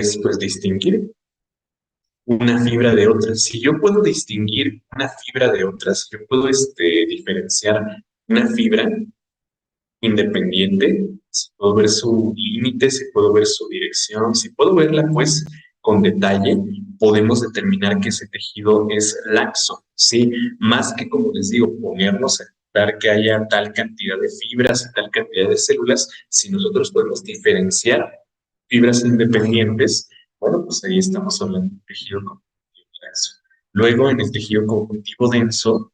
es pues distinguir una fibra de otra. Si yo puedo distinguir una fibra de otra, si yo puedo diferenciar una fibra independiente, si puedo ver su límite, si puedo ver su dirección, si puedo verla pues con detalle, podemos determinar que ese tejido es laxo, ¿sí? Más que, como les digo, ponernos a dar que haya tal cantidad de fibras y tal cantidad de células, si nosotros podemos diferenciar fibras independientes, bueno, pues ahí estamos hablando de tejido conjuntivo laxo. Luego, en el tejido conjuntivo denso,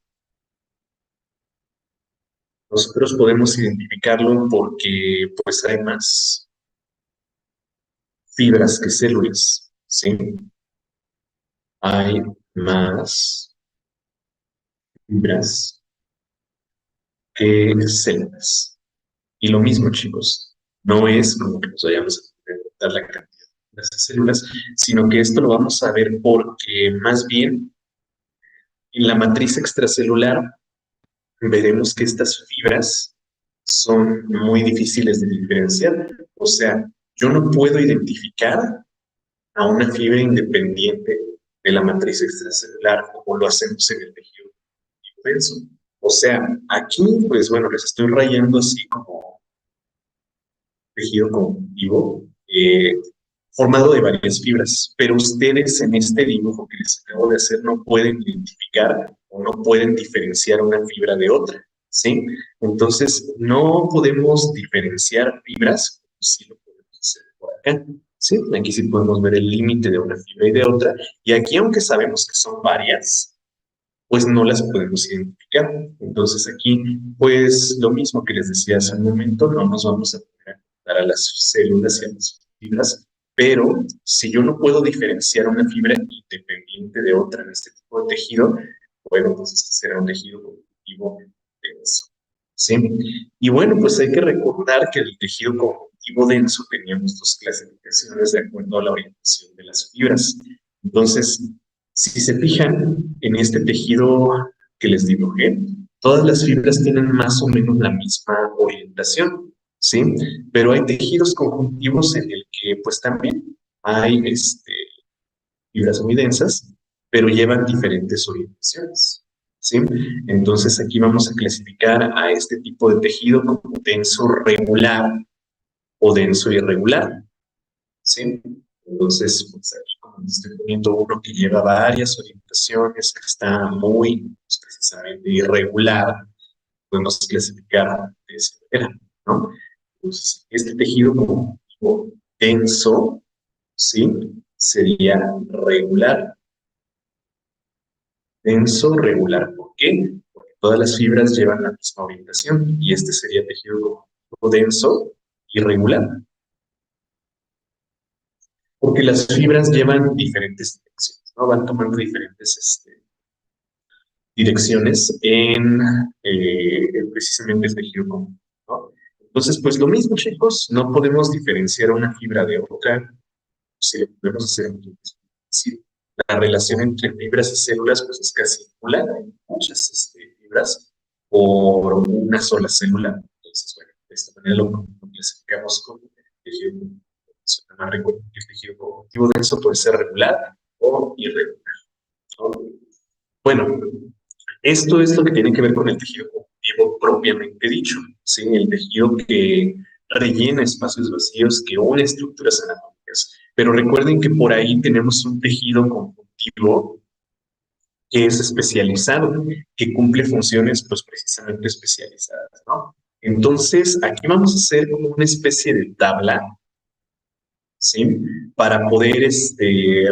nosotros podemos identificarlo porque pues hay más fibras que células, ¿sí? Hay más fibras que células. Y lo mismo, chicos, no es como que nos vayamos a preguntar la cantidad de las células, sino que esto lo vamos a ver porque más bien en la matriz extracelular veremos que estas fibras son muy difíciles de diferenciar. O sea, yo no puedo identificar a una fibra independiente de la matriz extracelular, como lo hacemos en el tejido denso. O sea, aquí, pues bueno, les estoy rayando así como tejido conjuntivo, formado de varias fibras, pero ustedes en este dibujo que les acabo de hacer no pueden identificar o no pueden diferenciar una fibra de otra, ¿sí? Entonces, no podemos diferenciar fibras, como si lo podemos hacer por acá. Sí, aquí sí podemos ver el límite de una fibra y de otra, y aquí aunque sabemos que son varias, pues no las podemos identificar. Entonces aquí, pues lo mismo que les decía hace un momento, no nos vamos a poner a contar a las células y a las fibras, pero si yo no puedo diferenciar una fibra independiente de otra en este tipo de tejido, bueno, pues este será un tejido conjuntivo denso. ¿Sí? Y bueno, pues hay que recordar que el tejido conjuntivo denso teníamos dos clasificaciones de acuerdo a la orientación de las fibras. Entonces, si se fijan en este tejido que les dibujé, todas las fibras tienen más o menos la misma orientación, ¿sí? Pero hay tejidos conjuntivos en el que pues también hay fibras muy densas, pero llevan diferentes orientaciones, ¿sí? Entonces aquí vamos a clasificar a este tipo de tejido como denso regular o denso irregular, ¿sí? Entonces, pues aquí como estoy poniendo uno que lleva varias orientaciones, que está muy pues, precisamente irregular, podemos clasificar de esa manera, ¿no? Entonces, este tejido como tipo denso, ¿sí? Sería regular, denso, regular. ¿Por qué? Porque todas las fibras llevan la misma orientación y este sería tejido como tipo denso, irregular. Porque las fibras llevan diferentes direcciones, ¿no? Van tomando diferentes direcciones precisamente el tejido común, ¿no? Entonces, pues lo mismo, chicos, no podemos diferenciar una fibra de otra, si lo podemos hacer sí, la relación entre fibras y células pues es casi nula, hay muchas fibras por una sola célula. Entonces, bueno, de esta manera lo clasificamos como tejido conjuntivo. Además, recuerden que el tejido conjuntivo denso puede ser regular o irregular, ¿no? Bueno, esto es lo que tiene que ver con el tejido conjuntivo propiamente dicho, ¿sí? El tejido que rellena espacios vacíos, que une estructuras anatómicas. Pero recuerden que por ahí tenemos un tejido conjuntivo que es especializado, que cumple funciones pues precisamente especializadas, ¿no? Entonces, aquí vamos a hacer como una especie de tabla, ¿sí? Para poder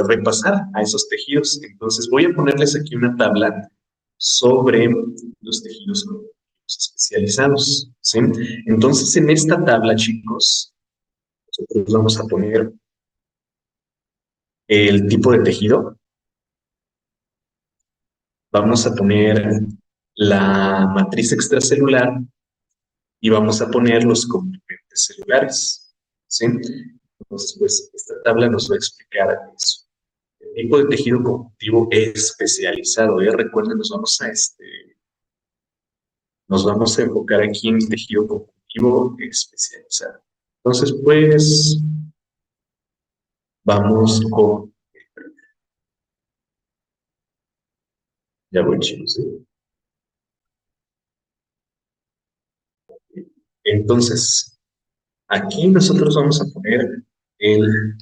repasar a esos tejidos. Entonces, voy a ponerles aquí una tabla sobre los tejidos especializados, ¿sí? Entonces, en esta tabla, chicos, nosotros vamos a poner el tipo de tejido, vamos a poner la matriz extracelular y vamos a poner los componentes celulares, ¿sí? Entonces, pues, esta tabla nos va a explicar eso. El tipo de tejido conjuntivo especializado, ¿eh? Recuerden, nos vamos a enfocar aquí en el tejido conjuntivo especializado. Entonces, pues, Vamos con... Ya voy, chicos. Entonces, aquí nosotros vamos a poner el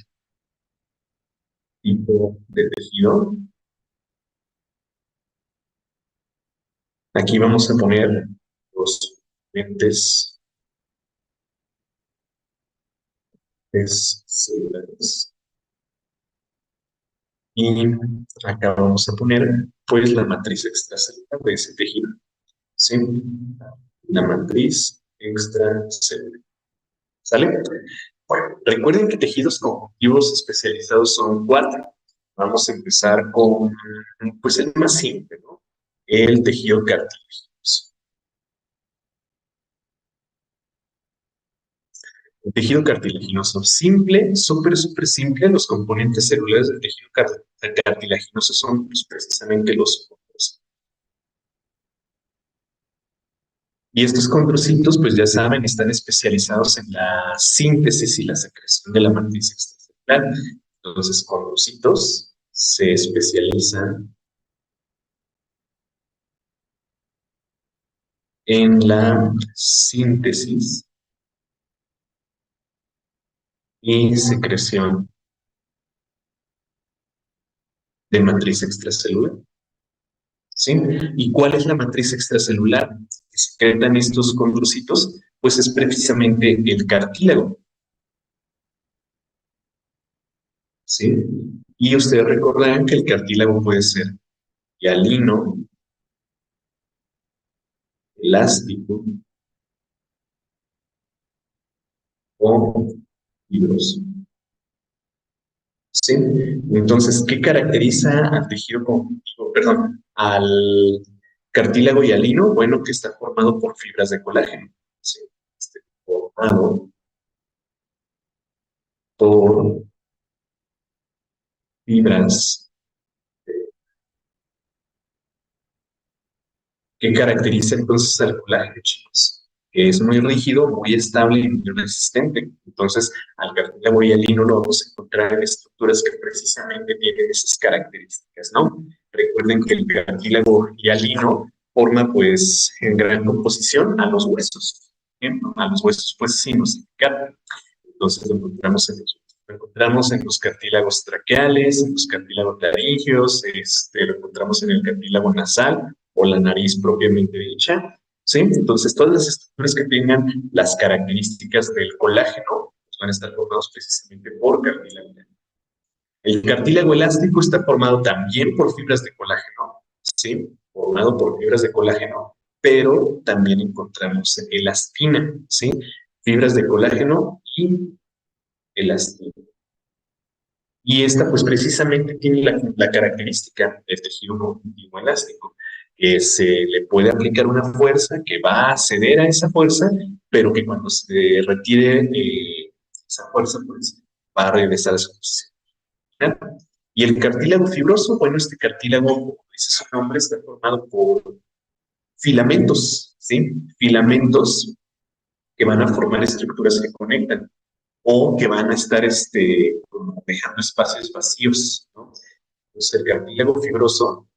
tipo de tejido. Aquí vamos a poner los componentes celulares. Y acá vamos a poner, pues, la matriz extracelular de ese tejido. ¿Sí? La matriz extracelular. ¿Sale? Bueno, recuerden que tejidos conjuntivos especializados son cuatro. Vamos a empezar con, pues, el más simple, ¿no? El tejido cartilaginoso. El tejido cartilaginoso simple, súper simple. Los componentes celulares del tejido cartilaginoso son, pues, precisamente los condrocitos. Y estos condrocitos, pues ya saben, están especializados en la síntesis y la secreción de la matriz extracelular. Entonces, condrocitos se especializan en la síntesis y secreción de matriz extracelular. ¿Sí? ¿Y cuál es la matriz extracelular que secretan estos condrocitos? Pues es precisamente el cartílago. ¿Sí? Y ustedes recordarán que el cartílago puede ser hialino, elástico o fibroso. ¿Sí? Entonces, ¿qué caracteriza al tejido conjuntivo, perdón, al cartílago hialino? Bueno, que está formado por fibras de colágeno. ¿Sí? Formado por fibras. ¿Qué caracteriza entonces al colágeno, chicos? Que es muy rígido, muy estable y muy resistente. Entonces, al cartílago hialino lo vamos a encontrar en estructuras que precisamente tienen esas características, ¿no? Recuerden que el cartílago hialino forma, pues, en gran composición a los huesos. ¿Ejemplo? A los huesos, pues, sí, nos indica. Entonces, lo encontramos en los cartílagos traqueales, en los cartílagos laringeos, lo encontramos en el cartílago nasal o la nariz propiamente dicha. ¿Sí? Entonces, todas las estructuras que tengan las características del colágeno pues, van a estar formados precisamente por cartílago. El cartílago elástico está formado también por fibras de colágeno, ¿sí? Formado por fibras de colágeno, pero también encontramos elastina, ¿sí? Fibras de colágeno y elastina. Y esta, pues precisamente tiene la característica del tejido conjuntivo elástico, que se le puede aplicar una fuerza que va a ceder a esa fuerza, pero que cuando se retire esa fuerza, pues va a regresar a su posición. Y el cartílago fibroso, bueno, este cartílago, como dice su nombre, está formado por filamentos, ¿sí? Filamentos que van a formar estructuras que conectan o que van a estar como dejando espacios vacíos, ¿no? Entonces, el cartílago fibroso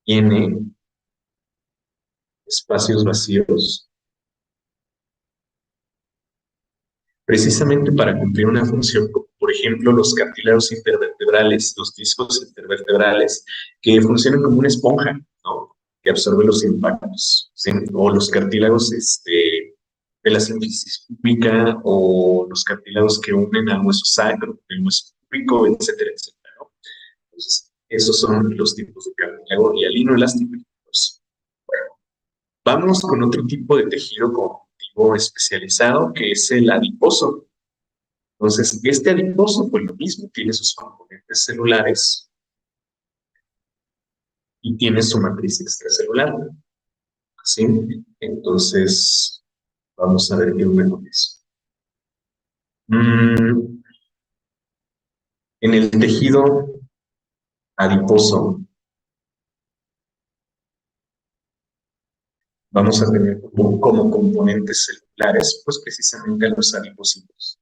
tiene espacios vacíos precisamente para cumplir una función, como por ejemplo los cartílagos intervertebrales, los discos intervertebrales, que funcionan como una esponja, ¿no? Que absorbe los impactos, ¿sí? O los cartílagos de la sínfisis púbica o los cartílagos que unen al hueso sacro, el hueso púbico, etcétera, etcétera, ¿no? Entonces, esos son los tipos de cartílago hialino, elástico y fibroso. Vamos con otro tipo de tejido conjuntivo especializado que es el adiposo. Entonces, este adiposo, pues lo mismo, tiene sus componentes celulares y tiene su matriz extracelular. ¿Sí? Entonces, vamos a ver qué onda con eso. En el tejido adiposo, vamos a tener como componentes celulares, pues precisamente a los adipocitos.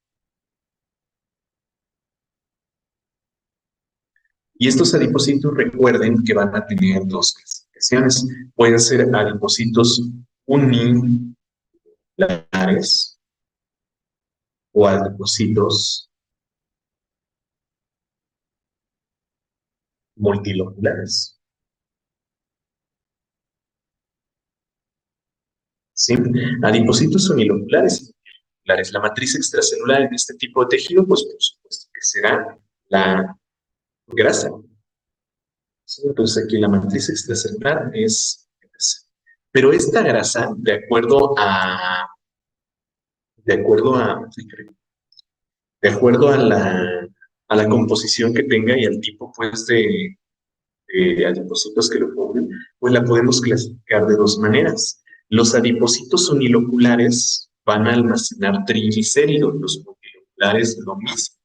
Y estos adipocitos recuerden que van a tener dos clasificaciones. Pueden ser adipocitos uniloculares o adipocitos multiloculares. ¿Sí? Adipocitos uniloculares. La matriz extracelular en este tipo de tejido, pues por supuesto que será la grasa. ¿Sí? Entonces aquí la matriz extracelular es grasa. Pero esta grasa, de acuerdo a, de acuerdo a la composición que tenga y al tipo pues de adipocitos que lo formen, pues la podemos clasificar de dos maneras. Los adipocitos uniloculares van a almacenar triglicéridos, los multiloculares lo mismo.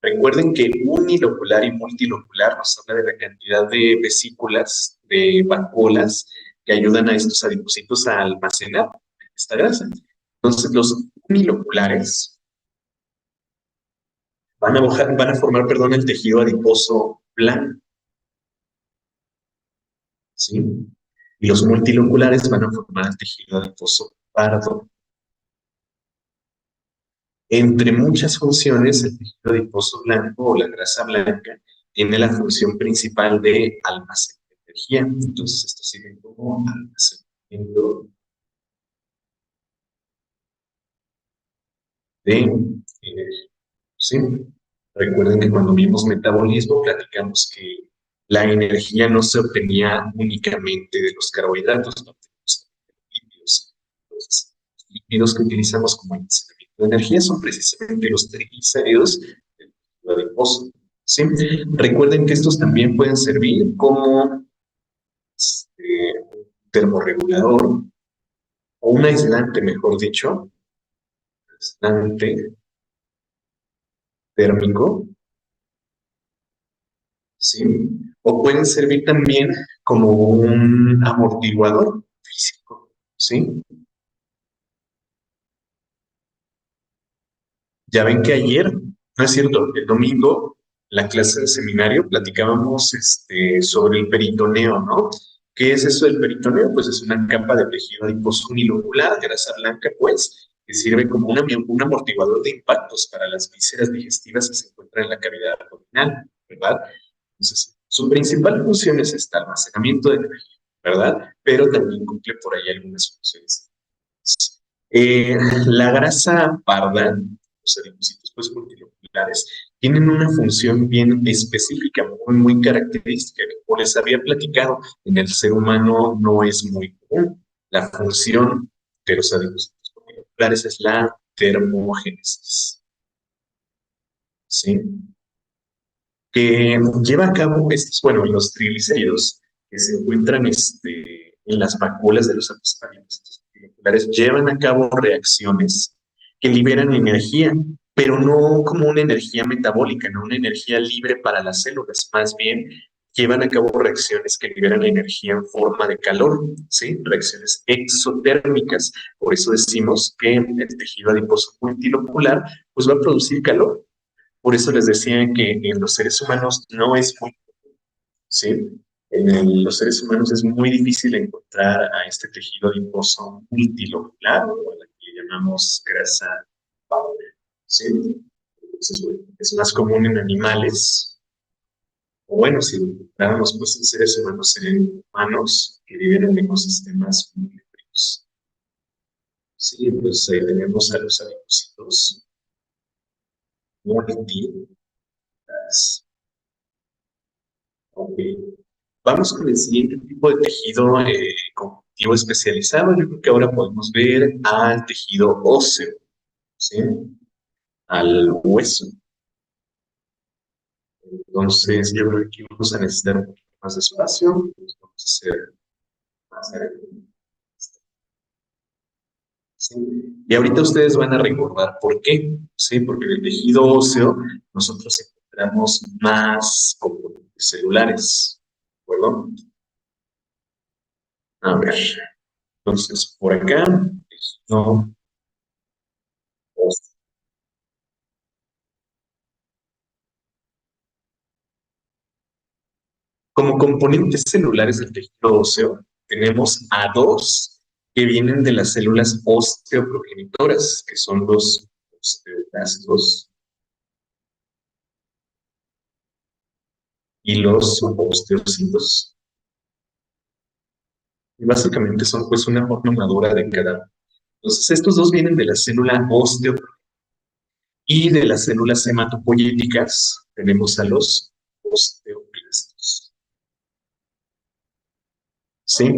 Recuerden que unilocular y multilocular nos habla de la cantidad de vesículas, de vacuolas, que ayudan a estos adipocitos a almacenar esta grasa. Entonces, los uniloculares van a formar, perdón, el tejido adiposo blanco, ¿sí? Y los multiloculares van a formar el tejido adiposo pardo. Entre muchas funciones, el tejido adiposo blanco o la grasa blanca tiene la función principal de almacenar energía. Entonces, esto sirve como almacenamiento de energía. ¿Sí? Recuerden que cuando vimos metabolismo, platicamos que la energía no se obtenía únicamente de los carbohidratos, no tenemos lípidos. Entonces, los lípidos que utilizamos como almacenamiento de energía son precisamente los triglicéridos del tejido adiposo. ¿Sí? Recuerden que estos también pueden servir como termorregulador o un aislante, mejor dicho, aislante térmico, ¿sí? O pueden servir también como un amortiguador físico, ¿sí? Ya ven que ayer, no es cierto, el domingo, la clase de seminario, platicábamos sobre el peritoneo, ¿no? ¿Qué es eso del peritoneo? Pues es una capa de tejido adiposo unilocular, grasa blanca, pues, que sirve como un amortiguador de impactos para las vísceras digestivas que se encuentran en la cavidad abdominal, ¿verdad? Entonces, su principal función es este almacenamiento de energía, ¿verdad? Pero también cumple por ahí algunas funciones. La grasa parda, los adipocitos pues, multiloculares, tienen una función bien específica, muy característica, que como les había platicado, en el ser humano no es muy común. La función de los adipocitos multiloculares es la termogénesis, ¿sí? Que lleva a cabo estos, bueno, los triglicéridos que se encuentran en las vacuolas de los adipocitos moleculares llevan a cabo reacciones que liberan energía, pero no como una energía metabólica, no una energía libre para las células, más bien llevan a cabo reacciones que liberan energía en forma de calor, ¿sí? Reacciones exotérmicas. Por eso decimos que el tejido adiposo multilocular pues va a producir calor. Por eso les decía que en los seres humanos no es muy, ¿sí? Los seres humanos es muy difícil encontrar a este tejido adiposo multilocular, o a la que le llamamos grasa powder, ¿sí? Entonces, bueno, es más común en animales, o bueno, si lo encontráramos pues en seres humanos, serían humanos que viven en ecosistemas muy fríos. Sí, pues tenemos a los adipocitos multi. Ok. Vamos con el siguiente tipo de tejido conjuntivo especializado. Yo creo que ahora podemos ver al tejido óseo, ¿sí? Al hueso. Entonces, yo creo que aquí vamos a necesitar un poquito más de espacio. Vamos a hacer más ¿sí? Y ahorita ustedes van a recordar por qué, ¿sí? Porque en el tejido óseo nosotros encontramos más componentes celulares, ¿de acuerdo? A ver, entonces por acá, no, Como componentes celulares del tejido óseo, tenemos a dos que vienen de las células osteoprogenitoras, que son los osteoblastos y los osteocitos. Y básicamente son pues una forma madura de cada uno. Entonces, estos dos vienen de la célula óseo y de las células hematopoyéticas tenemos a los osteoblastos. ¿Sí?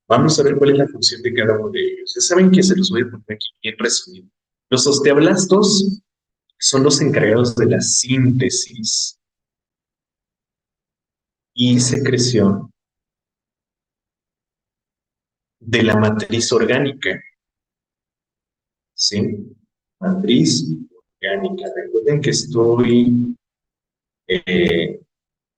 Vamos a ver cuál es la función de cada uno de ellos. Ya saben que se los voy a poner aquí bien resumido. Los osteoblastos son los encargados de la síntesis y secreción de la matriz orgánica. ¿Sí? Matriz orgánica. Recuerden que eh,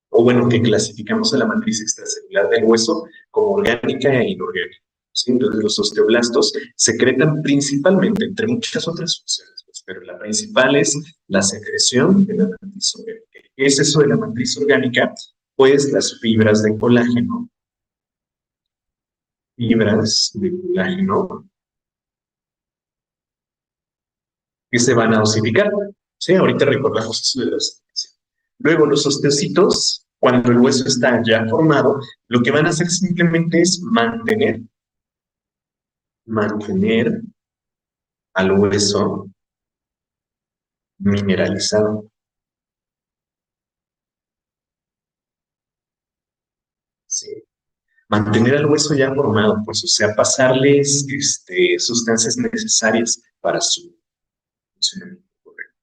o bueno, que clasificamos a la matriz extracelular del hueso como orgánica e inorgánica. ¿Sí? Entonces, los osteoblastos secretan principalmente, entre muchas otras funciones, pues, pero la principal es la secreción de la matriz orgánica. ¿Qué es eso de la matriz orgánica? Pues las fibras de colágeno que se van a osificar. ¿Sí? Ahorita recordamos eso de la osificación. Luego, los osteocitos, cuando el hueso está ya formado, lo que van a hacer simplemente es mantener al hueso mineralizado. ¿Sí? Mantener al hueso ya formado, pues, o sea, pasarles sustancias necesarias para su funcionamiento correcto.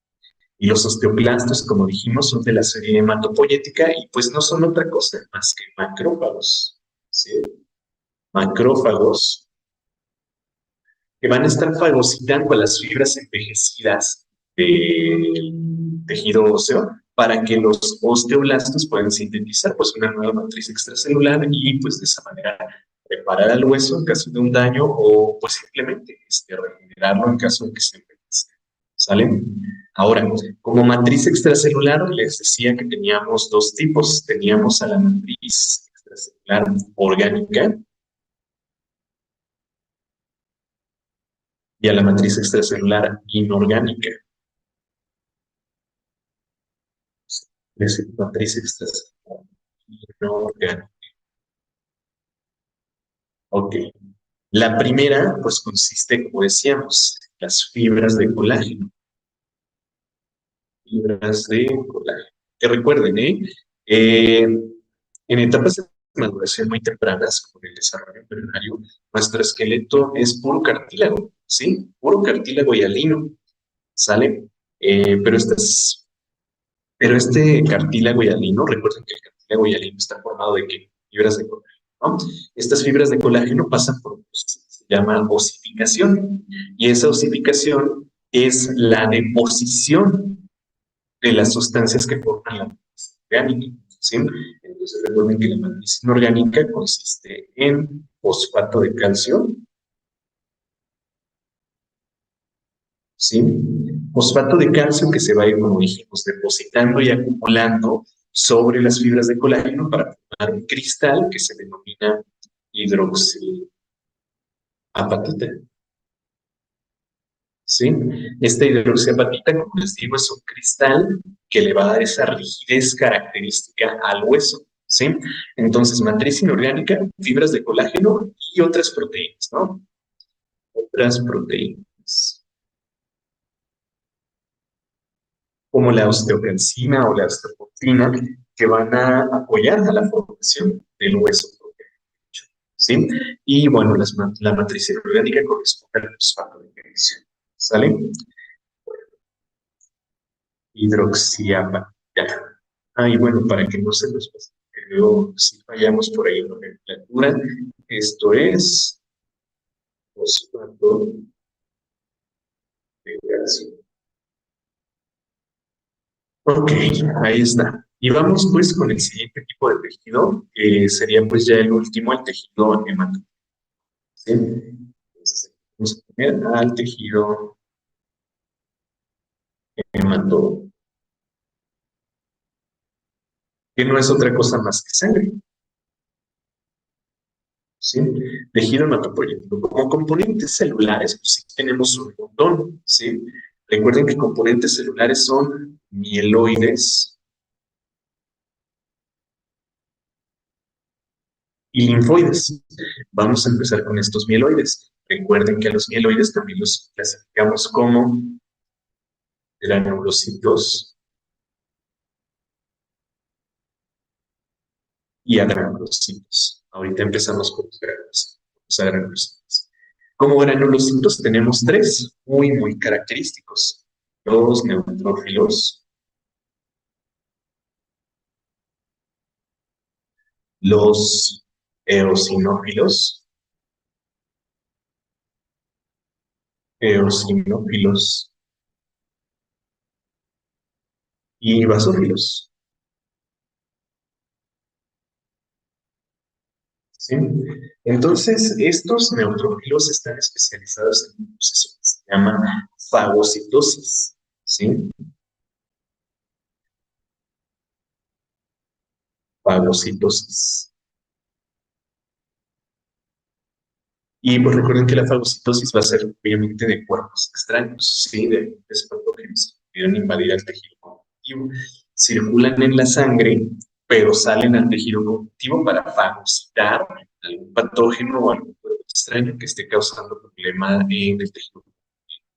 Y los osteoclastos, como dijimos, son de la serie hematopoyética y pues no son otra cosa más que macrófagos. ¿Sí? Macrófagos que van a estar fagocitando a las fibras envejecidas del tejido óseo para que los osteoblastos puedan sintetizar pues una nueva matriz extracelular y pues de esa manera reparar al hueso en caso de un daño o pues simplemente regenerarlo en caso de que se envejezca. ¿Sale? Ahora, como matriz extracelular, les decía que teníamos dos tipos. Teníamos a la matriz extracelular orgánica y a la matriz extracelular inorgánica. Es matriz extracelular inorgánica. Ok. La primera, pues consiste, como decíamos, las fibras de colágeno. Fibras de colágeno. Que recuerden, en etapas de maduración muy tempranas, como el desarrollo embrionario, nuestro esqueleto es puro cartílago, ¿sí? Puro cartílago hialino, ¿sale? Pero este cartílago hialino, recuerden que el cartílago hialino está formado de ¿qué? Fibras de colágeno, ¿no? Estas fibras de colágeno pasan por un proceso que se llama osificación, y esa osificación es la deposición de las sustancias que forman la matriz orgánica, ¿sí? Entonces recuerden que la matriz inorgánica consiste en fosfato de calcio, ¿sí? Fosfato de calcio que se va a ir, como dijimos, depositando y acumulando sobre las fibras de colágeno para formar un cristal que se denomina hidroxiapatita, ¿sí? Esta hidroxiapatita, como les digo, es un cristal que le va a dar esa rigidez característica al hueso, ¿sí? Entonces, matriz inorgánica, fibras de colágeno y otras proteínas, ¿no? Otras proteínas, como la osteocalcina o la osteoportina, que van a apoyar a la formación del hueso, ¿sí? Y bueno, la matriz inorgánica corresponde al fosfato de calcio, ¿sale? Hidroxiapatita. Ah, y bueno, para que no se nos pase, que luego si fallamos por ahí en la nomenclatura, esto es fosfato de calcio. Ok, ahí está. Y vamos pues con el siguiente tipo de tejido, que sería pues ya el último, el tejido hematopoyético. ¿Sí? Entonces, vamos a poner al tejido hematopoyético. que no es otra cosa más que sangre, ¿sí? Tejido hematopoyético. Como componentes celulares, pues sí tenemos un montón, ¿sí? Recuerden que componentes celulares son mieloides y linfoides. Vamos a empezar con estos mieloides. Recuerden que a los mieloides también los clasificamos como granulocitos y agranulocitos. Ahorita empezamos con los agranulocitos. Como granulocitos tenemos tres muy característicos. Los neutrófilos, los eosinófilos, eosinófilos y basófilos. ¿Sí? Entonces, estos neutrófilos están especializados en un proceso que se llama fagocitosis. ¿Sí? Fagocitosis. Y pues recuerden que la fagocitosis va a ser obviamente de cuerpos extraños, ¿sí? De patógenos que pudieran invadir el tejido conjuntivo. Circulan en la sangre, pero salen al tejido conjuntivo para fagocitar algún patógeno o algún cuerpo extraño que esté causando problema en el tejido.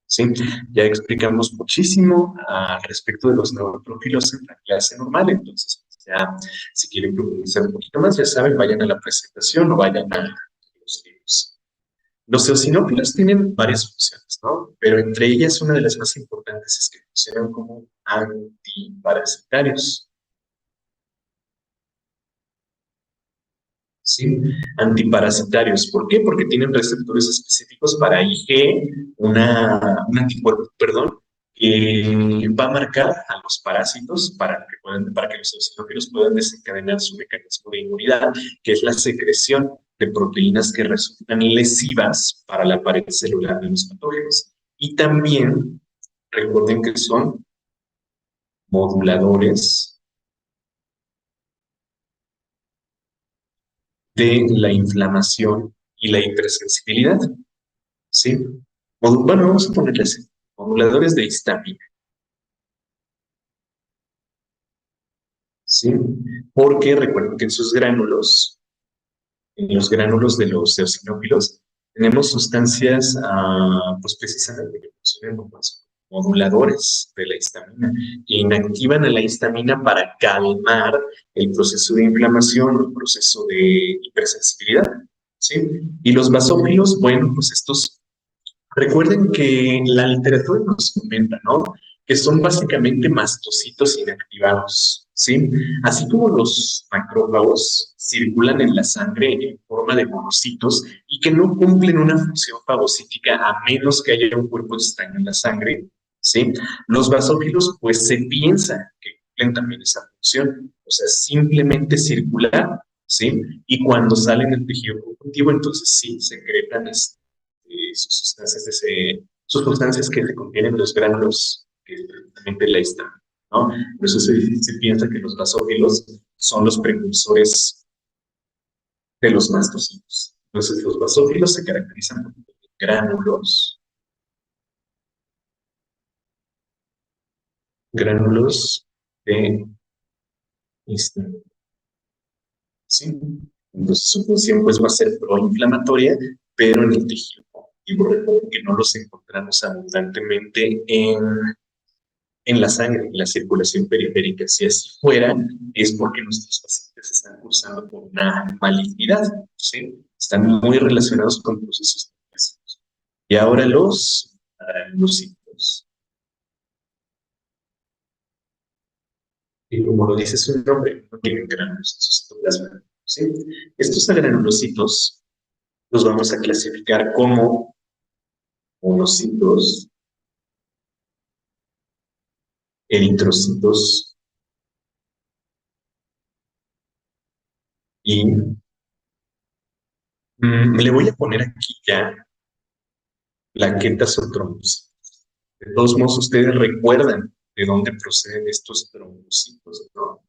¿Sí? Ya explicamos muchísimo al respecto de los neutrófilos en la clase normal, entonces ya si quieren profundizar un poquito más, ya saben, vayan a la presentación o vayan a los libros. Los eosinófilos tienen varias funciones, ¿no? Pero entre ellas una de las más importantes es que funcionan como antiparasitarios. ¿Sí? Antiparasitarios. ¿Por qué? Porque tienen receptores específicos para IG, un anticuerpo, perdón, que va a marcar a los parásitos para que los eosinófilos puedan desencadenar su mecanismo de inmunidad, que es la secreción de proteínas que resultan lesivas para la pared celular de los patógenos. Y también recuerden que son moduladores de la inflamación y la hipersensibilidad. ¿Sí? Bueno, vamos a ponerle así, moduladores de histamina, ¿sí? Porque recuerden que en los gránulos de los eosinófilos, tenemos sustancias, pues precisamente que funcionan como moduladores de la histamina, que inactivan a la histamina para calmar el proceso de inflamación o el proceso de hipersensibilidad, ¿sí? Y los basófilos, bueno, pues estos recuerden que la literatura nos comenta, ¿no? Que son básicamente mastocitos inactivados, ¿sí? Así como los macrófagos circulan en la sangre en forma de monocitos y que no cumplen una función fagocítica a menos que haya un cuerpo extraño en la sangre, ¿sí? Los basófilos, pues se piensa que cumplen también esa función, o sea, simplemente circular, ¿sí? Y cuando salen del tejido conjuntivo, entonces sí, secretan sus sustancias que contienen los gránulos, que es precisamente la histamina, ¿no? Por eso se piensa que los basófilos son los precursores de los mastocitos. Entonces, los basófilos se caracterizan por gránulos, gránulos de histamina, ¿sí? Entonces, su función pues va a ser proinflamatoria, pero en el tejido. Y recuerden que no los encontramos abundantemente en la sangre, en la circulación periférica. Si así fuera, es porque nuestros pacientes están cursando por una malignidad, ¿sí? Están muy relacionados con procesos tóxicos. Y ahora los granulocitos. Y como lo dice su nombre, no tienen granulos en su citoplasma, ¿sí? Estos granulocitos los vamos a clasificar como monocitos, eritrocitos y le voy a poner aquí ya plaquetas o trombocitos. De todos modos, ustedes recuerdan de dónde proceden estos trombocitos, ¿no?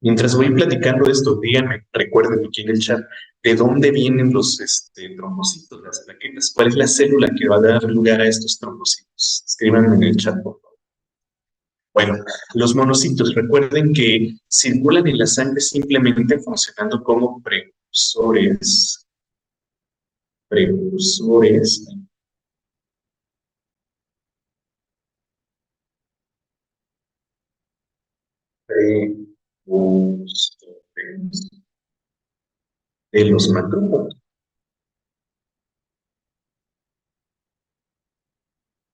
Mientras voy platicando de esto, díganme, recuerden aquí en el chat, ¿de dónde vienen los trombocitos, las plaquetas? ¿Cuál es la célula que va a dar lugar a estos trombocitos? Escríbanme en el chat, por favor. Bueno, los monocitos, recuerden que circulan en la sangre simplemente funcionando como precursores precursores de los macrófagos.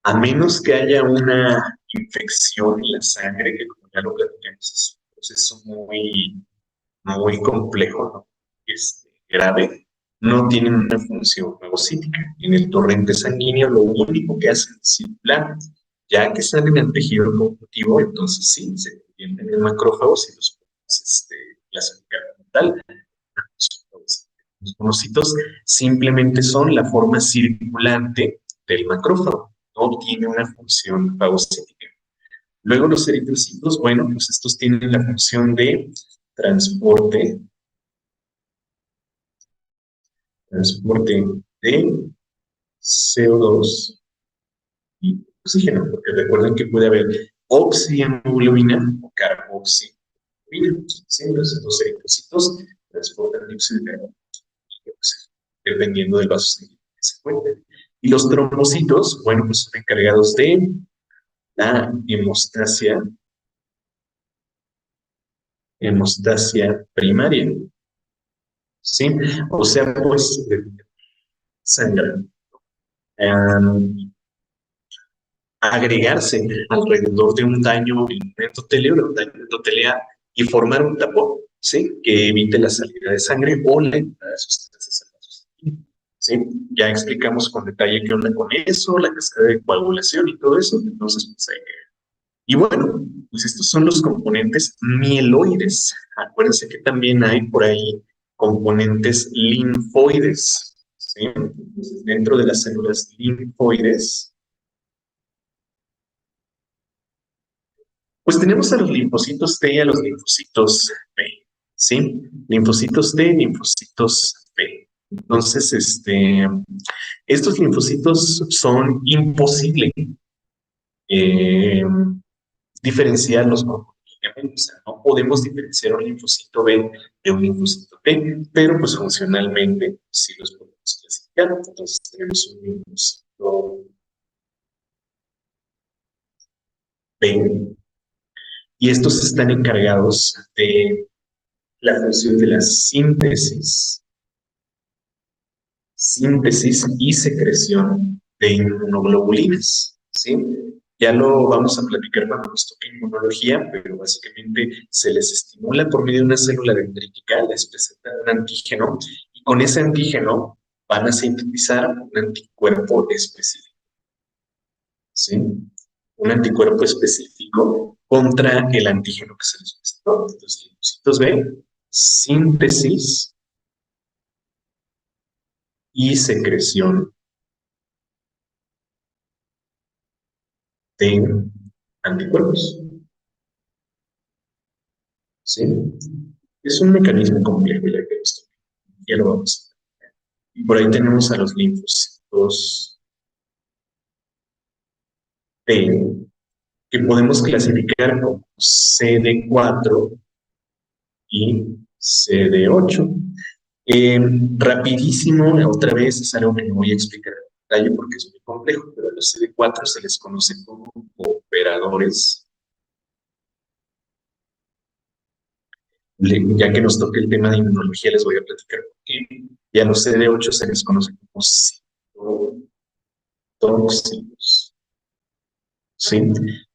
A menos que haya una infección en la sangre, que como ya lo platicamos, es un proceso muy complejo, ¿no? Grave, no tienen una función fagocítica. En el torrente sanguíneo lo único que hacen es circular. Ya que salen al tejido conjuntivo, entonces sí, se convierten en macrófagos y los podemos clasificar como tal. Los monocitos simplemente son la forma circulante del macrófago, no tiene una función fagocítica. Luego los eritrocitos, bueno, pues estos tienen la función de transporte, transporte de CO2 y oxígeno, porque recuerden que puede haber oxihemoglobina o carboxihemoglobina. ¿Sí? Entonces los eritrocitos transportan dióxido de carbono y oxígeno, dependiendo del vaso sanguíneo que se encuentre. Y los trombocitos, bueno, pues son encargados de la hemostasia primaria, ¿sí? O sea, pues, sangre. Agregarse alrededor de un daño endotelial, un daño endotelial y formar un tapón, ¿sí? Que evite la salida de sangre o la entrada de sustancias al vaso sanguíneo, ¿sí? Ya explicamos con detalle qué onda con eso, la cascada de coagulación y todo eso, entonces pues ahí. Y bueno, pues estos son los componentes mieloides. Acuérdense que también hay por ahí componentes linfoides, ¿sí? Entonces, dentro de las células linfoides, pues tenemos a los linfocitos T y a los linfocitos B, ¿sí? Linfocitos T, linfocitos B. Entonces, estos linfocitos son imposibles eh, diferenciarlos químicamente. O sea, no podemos diferenciar un linfocito B de un linfocito T, pero pues funcionalmente sí los podemos clasificar. Entonces tenemos un linfocito B y estos están encargados de la función de la síntesis y secreción de inmunoglobulinas, ¿sí? Ya lo vamos a platicar cuando nos toque inmunología, pero básicamente se les estimula por medio de una célula dendrítica, les presenta un antígeno, y con ese antígeno van a sintetizar un anticuerpo específico, ¿sí? Un anticuerpo específico contra el antígeno que se les presentó. Entonces, linfocitos B, síntesis y secreción de anticuerpos. ¿Sí? Es un mecanismo complejo ya que esto ya lo vamos a ver. Y por ahí tenemos a los linfocitos T, que podemos clasificar como CD4 y CD8. Rapidísimo, otra vez es algo que no voy a explicar en detalle porque es muy complejo, pero a los CD4 se les conoce como operadores, ya que nos toque el tema de inmunología, les voy a platicar por qué. Y a los CD8 se les conoce como citotóxicos, ¿sí?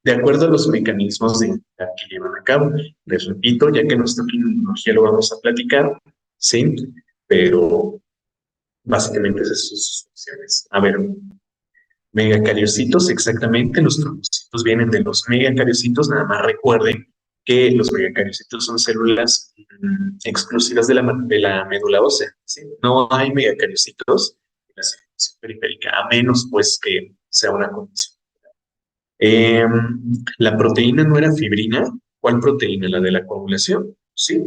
De acuerdo a los mecanismos de que llevan a cabo. Les repito, ya que nos toque inmunología lo vamos a platicar, ¿sí? Pero básicamente esas son sus funciones. A ver, megacariocitos, exactamente, los trombocitos vienen de los megacariocitos, nada más recuerden que los megacariocitos son células exclusivas de la médula ósea, ¿sí? No hay megacariocitos en la circulación periférica, a menos pues que sea una condición. La proteína no era fibrina. ¿Cuál proteína? La de la coagulación. ¿sí?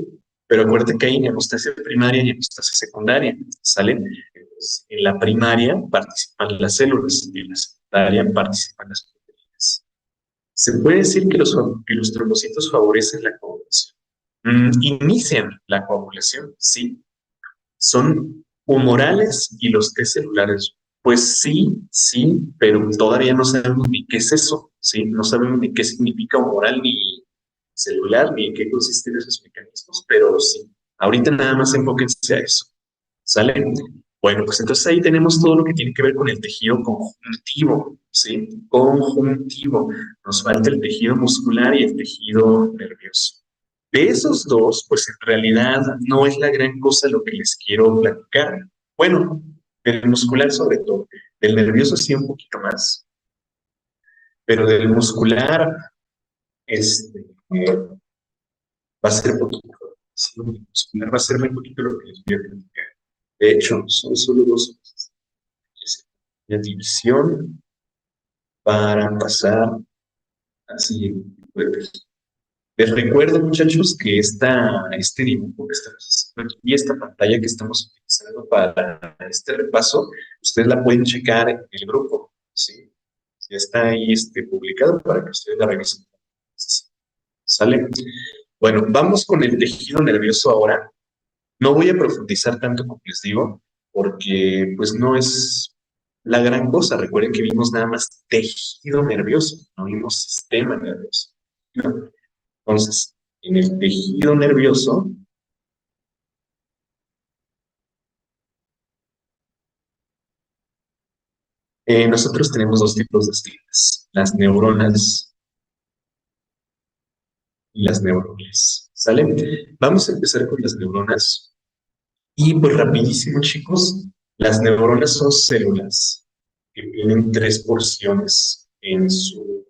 Pero acuérdate que hay hemostasia primaria y hemostasia secundaria, ¿sale? Entonces, en la primaria participan las células y en la secundaria participan las proteínas. ¿Se puede decir que los trombocitos favorecen la coagulación? Inician la coagulación, sí. ¿Son humorales y los T celulares? Pues sí, sí, pero todavía no sabemos ni qué es eso, ¿sí? No sabemos ni qué significa humoral ni celular, ni en qué consisten esos mecanismos, pero sí, ahorita nada más enfóquense a eso, ¿sale? Bueno, pues entonces ahí tenemos todo lo que tiene que ver con el tejido conjuntivo, ¿sí? Conjuntivo. Nos falta el tejido muscular y el tejido nervioso. De esos dos, pues en realidad no es la gran cosa lo que les quiero platicar. Bueno, del muscular sobre todo, del nervioso sí un poquito más, pero del muscular, este, va a ser poquito. Sí, del muscular va a ser muy poquito lo que les voy a platicar. De hecho, son solo dos cosas. La división para pasar así. Les recuerdo, muchachos, que este dibujo que estamos haciendo aquí y esta pantalla que estamos utilizando para este repaso, ustedes la pueden checar en el grupo, ¿sí? Ya está ahí publicado para que ustedes la revisen. ¿Sale? Bueno, vamos con el tejido nervioso ahora. No voy a profundizar tanto como les digo, porque pues no es la gran cosa. Recuerden que vimos nada más tejido nervioso, no vimos sistema nervioso. ¿No? Entonces, en el tejido nervioso, nosotros tenemos dos tipos de estrellas, las neuronas y las neuronas. ¿Sale? Vamos a empezar con las neuronas. Y pues rapidísimo, chicos, las neuronas son células que tienen tres porciones en su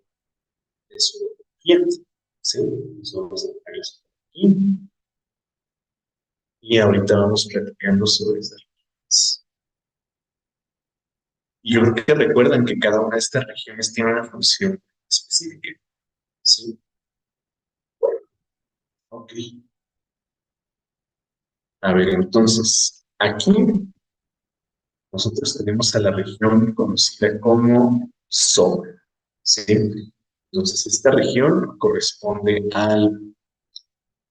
diente. ¿Sí? Entonces vamos a dejar esto aquí. Y ahorita vamos platicando sobre estas regiones. Y yo creo que recuerdan que cada una de estas regiones tiene una función específica. ¿Sí? Bueno, ok. A ver, entonces, aquí nosotros tenemos a la región conocida como soma. ¿Sí? Entonces, esta región corresponde al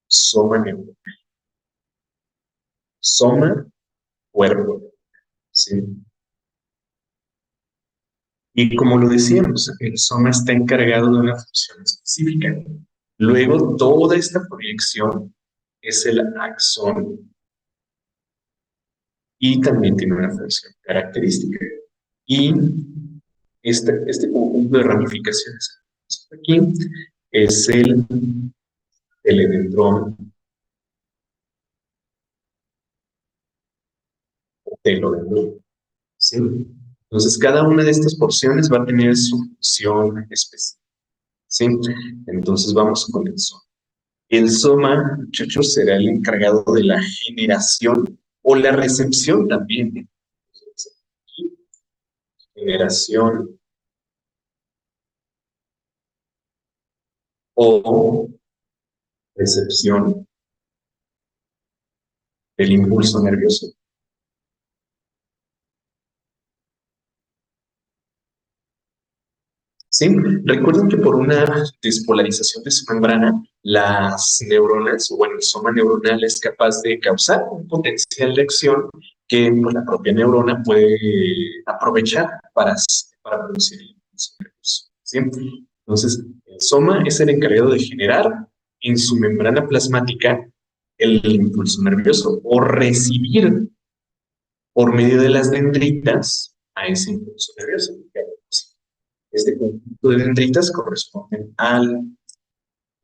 soma neuronal. Soma, cuerpo. ¿Sí? Y como lo decíamos, el soma está encargado de una función específica. Luego, toda esta proyección es el axón y también tiene una función característica. Y este conjunto de ramificaciones aquí es el teledendrón o telodendrón. ¿Sí? Entonces, cada una de estas porciones va a tener su función específica. ¿Sí? Entonces, vamos con el soma. El soma, muchachos, será el encargado de la generación o la recepción también. Generación o recepción del impulso nervioso. Sí, recuerden que por una despolarización de su membrana, las neuronas, o bueno, el soma neuronal es capaz de causar un potencial de acción que pues, la propia neurona puede aprovechar para producir el impulso nervioso. ¿Sí? Entonces, el soma es el encargado de generar en su membrana plasmática el impulso nervioso o recibir por medio de las dendritas a ese impulso nervioso. Este conjunto de dendritas corresponden a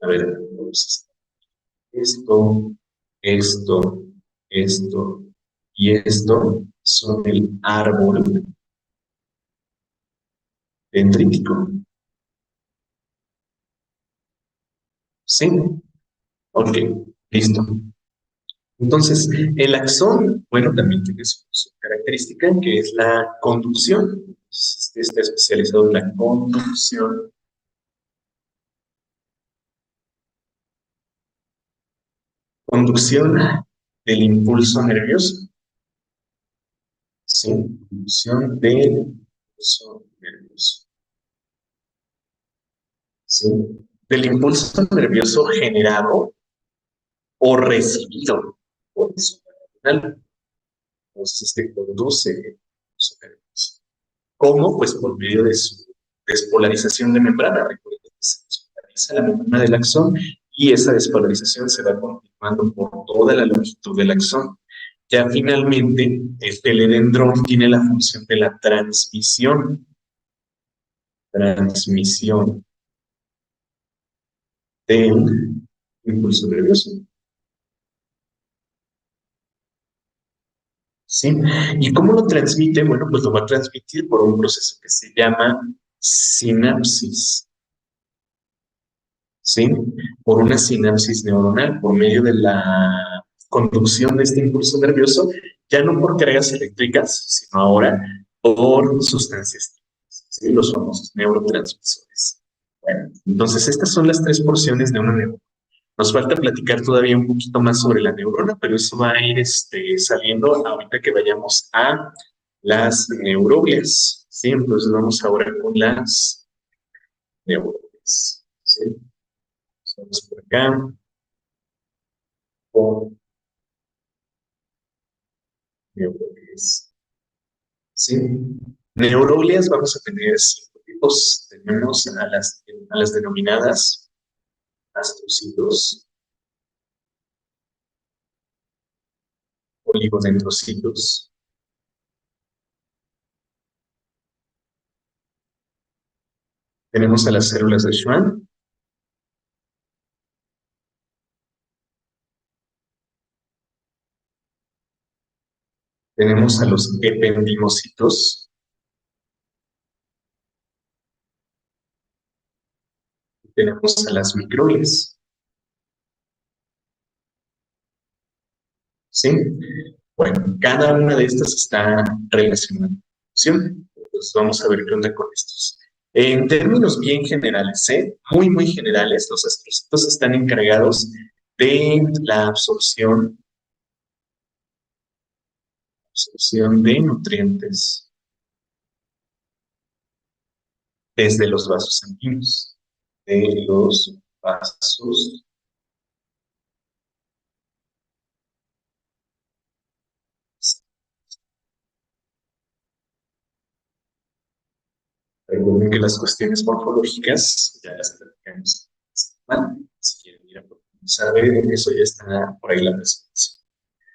ver, entonces, esto, esto, esto y esto son el árbol dendrítico. ¿Sí? Ok, listo. Entonces, el axón, bueno, también tiene su característica, que es la conducción. Este está especializado en la conducción. Conducción del impulso nervioso. Sí, conducción del impulso nervioso. Sí, del impulso nervioso generado o recibido por el suprarrenal. Entonces se conduce el impulso nervioso. ¿Cómo? Pues por medio de su despolarización de membrana. Recuerden que se despolariza la membrana del axón y esa despolarización se va continuando por toda la longitud del axón. Ya finalmente, el teledendrón tiene la función de la transmisión del impulso nervioso. ¿Sí? ¿Y cómo lo transmite? Bueno, pues lo va a transmitir por un proceso que se llama sinapsis. ¿Sí? Por una sinapsis neuronal, por medio de la conducción de este impulso nervioso, ya no por cargas eléctricas, sino ahora por sustancias químicas, ¿sí? Los famosos neurotransmisores. Bueno, entonces estas son las tres porciones de una neurona. Nos falta platicar todavía un poquito más sobre la neurona, pero eso va a ir saliendo ahorita que vayamos a las neuroglias. ¿Sí? Entonces vamos ahora con las neuroglias. ¿Sí? Vamos por acá con neuroglias. ¿Sí? Neuroglias vamos a tener cinco tipos. Tenemos a las denominadas astrocitos, oligodendrocitos. Tenemos a las células de Schwann. Tenemos a los ependimocitos. Tenemos a las microglias. ¿Sí? Bueno, cada una de estas está relacionada. ¿Sí? Entonces vamos a ver qué onda con estos. En términos bien generales, muy, muy generales, los astrocitos están encargados de la absorción de nutrientes desde los vasos sanguíneos. De los vasos. Recuerden que las cuestiones morfológicas ya las platicamos. Si quieren ir a profundizar, eso ya está por ahí la presentación.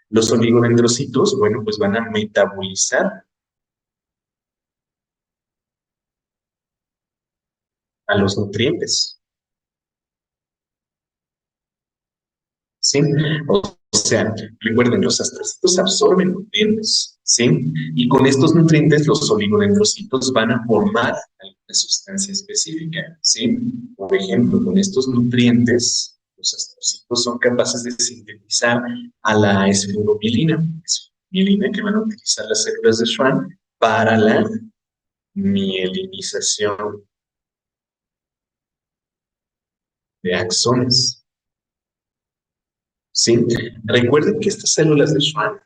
Los oligodendrocitos, bueno, pues van a metabolizar a los nutrientes. ¿Sí? O sea, recuerden, los astrocitos absorben nutrientes, ¿sí? Y con estos nutrientes, los oligodendrocitos van a formar alguna sustancia específica, ¿sí? Por ejemplo, con estos nutrientes, los astrocitos son capaces de sintetizar a la esferomielina que van a utilizar las células de Schwann para la mielinización de axones. ¿Sí? Recuerden que estas células de Schwann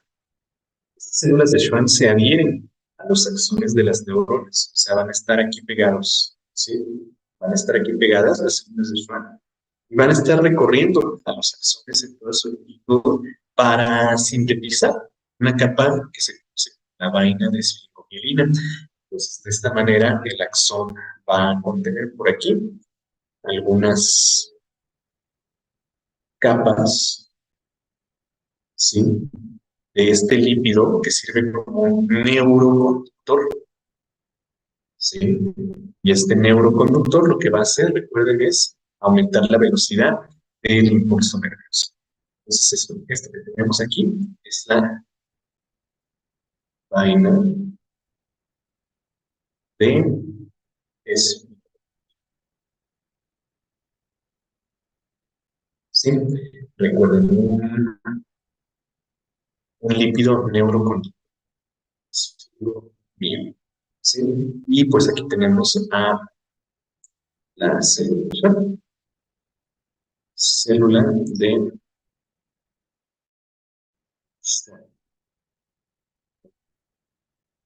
se adhieren a los axones de las neuronas, o sea, van a estar aquí pegados, ¿sí? Van a estar aquí pegadas las células de Schwann y van a estar recorriendo a los axones en todo su longitud para sintetizar una capa que se conoce como la vaina de esfingomielina. Entonces, de esta manera, el axón va a contener por aquí algunas capas, ¿sí? De este lípido que sirve como un neuroconductor, ¿sí? Y este neuroconductor lo que va a hacer, recuerden, es aumentar la velocidad del impulso nervioso. Entonces, esto que tenemos aquí es la vaina de eso, ¿sí? Recuerden, un lípido neuroconductor, bien, ¿sí? Y pues aquí tenemos a la célula de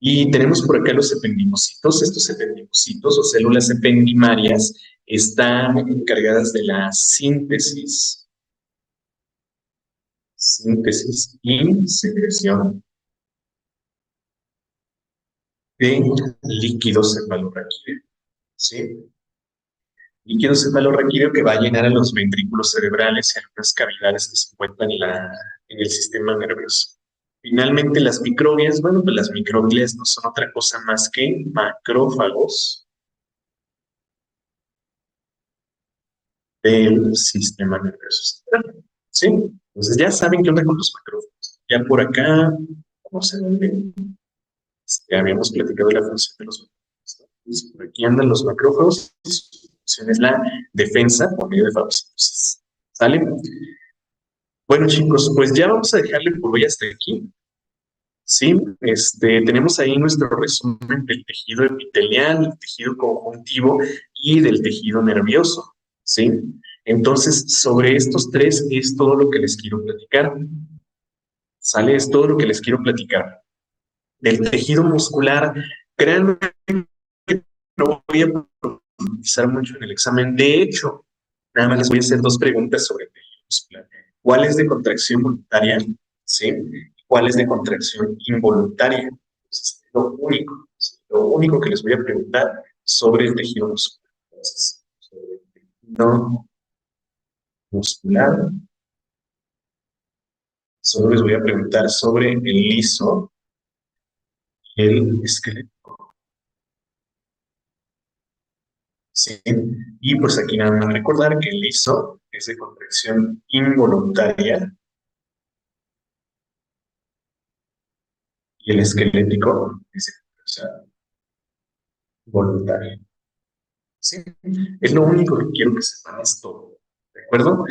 Y tenemos por acá los ependimocitos. Estos ependimocitos o células ependimarias están encargadas de la síntesis y secreción de líquido cefalorraquídeo, ¿sí? Líquido cefalorraquídeo que va a llenar a los ventrículos cerebrales y algunas cavidades que se encuentran en el sistema nervioso. Finalmente, las microglias, bueno, pues las microglias no son otra cosa más que macrófagos del sistema nervioso central, ¿sí? Entonces ya saben qué onda con los macrófagos. Ya por acá, vamos a ver, habíamos platicado de la función de los macrófagos, ¿no? Entonces, por aquí andan los macrófagos, su función es la defensa por medio de fagocitosis. ¿Sale? Bueno, chicos, pues ya vamos a dejarle por hoy hasta aquí. Sí, tenemos ahí nuestro resumen del tejido epitelial, del tejido conjuntivo y del tejido nervioso. ¿Sí? Entonces, sobre estos tres es todo lo que les quiero platicar. ¿Sale? Es todo lo que les quiero platicar. Del tejido muscular, créanme que no voy a profundizar mucho en el examen. De hecho, nada más les voy a hacer dos preguntas sobre el tejido muscular. ¿Cuál es de contracción voluntaria? ¿Sí? ¿Cuál es de contracción involuntaria? Entonces, lo único que les voy a preguntar sobre el tejido muscular. Entonces, sobre el tejido muscular, solo les voy a preguntar sobre el liso, el esqueleto. ¿Sí? Y pues aquí nada más recordar que el liso es de contracción involuntaria y el esquelético es de contracción voluntaria. ¿Sí? Es lo único que quiero que sepan esto. ¿De acuerdo?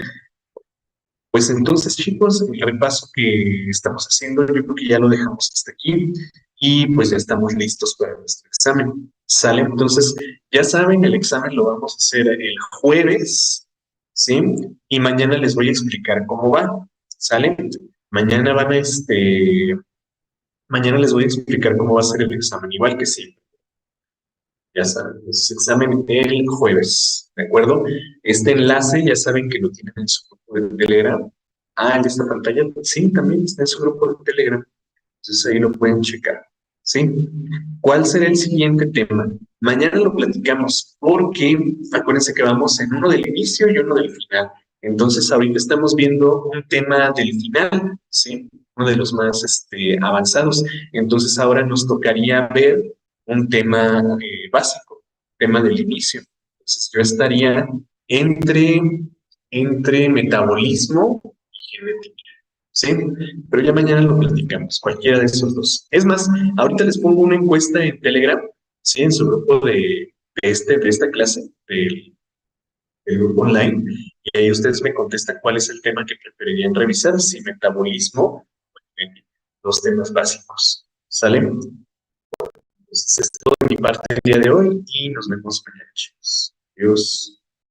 Pues entonces, chicos, el repaso que estamos haciendo, yo creo que ya lo dejamos hasta aquí y pues ya estamos listos para nuestro examen. ¿Sale? Entonces, ya saben, el examen lo vamos a hacer el jueves, ¿sí? Y mañana les voy a explicar cómo va. ¿Sale? Mañana van a, mañana les voy a explicar cómo va a ser el examen, igual que siempre. Ya saben, es examen el jueves, ¿de acuerdo? Este enlace ya saben que lo tienen en su grupo de Telegram. Ah, en esta pantalla, sí, también está en su grupo de Telegram. Entonces ahí lo pueden checar, ¿sí? ¿Cuál será el siguiente tema? Mañana lo platicamos porque acuérdense que vamos en uno del inicio y uno del final. Entonces ahorita estamos viendo un tema del final, ¿sí? Uno de los más avanzados. Entonces ahora nos tocaría ver un tema básico, tema del inicio. Entonces yo estaría entre, entre metabolismo y genética. Sí, pero ya mañana lo platicamos, cualquiera de esos dos. Es más, ahorita les pongo una encuesta en Telegram, sí, en su grupo de esta clase, del grupo online, y ahí ustedes me contestan cuál es el tema que preferirían revisar, si metabolismo o los temas básicos. ¿Sale? Entonces, es todo de mi parte el día de hoy y nos vemos mañana, chicos. Adiós.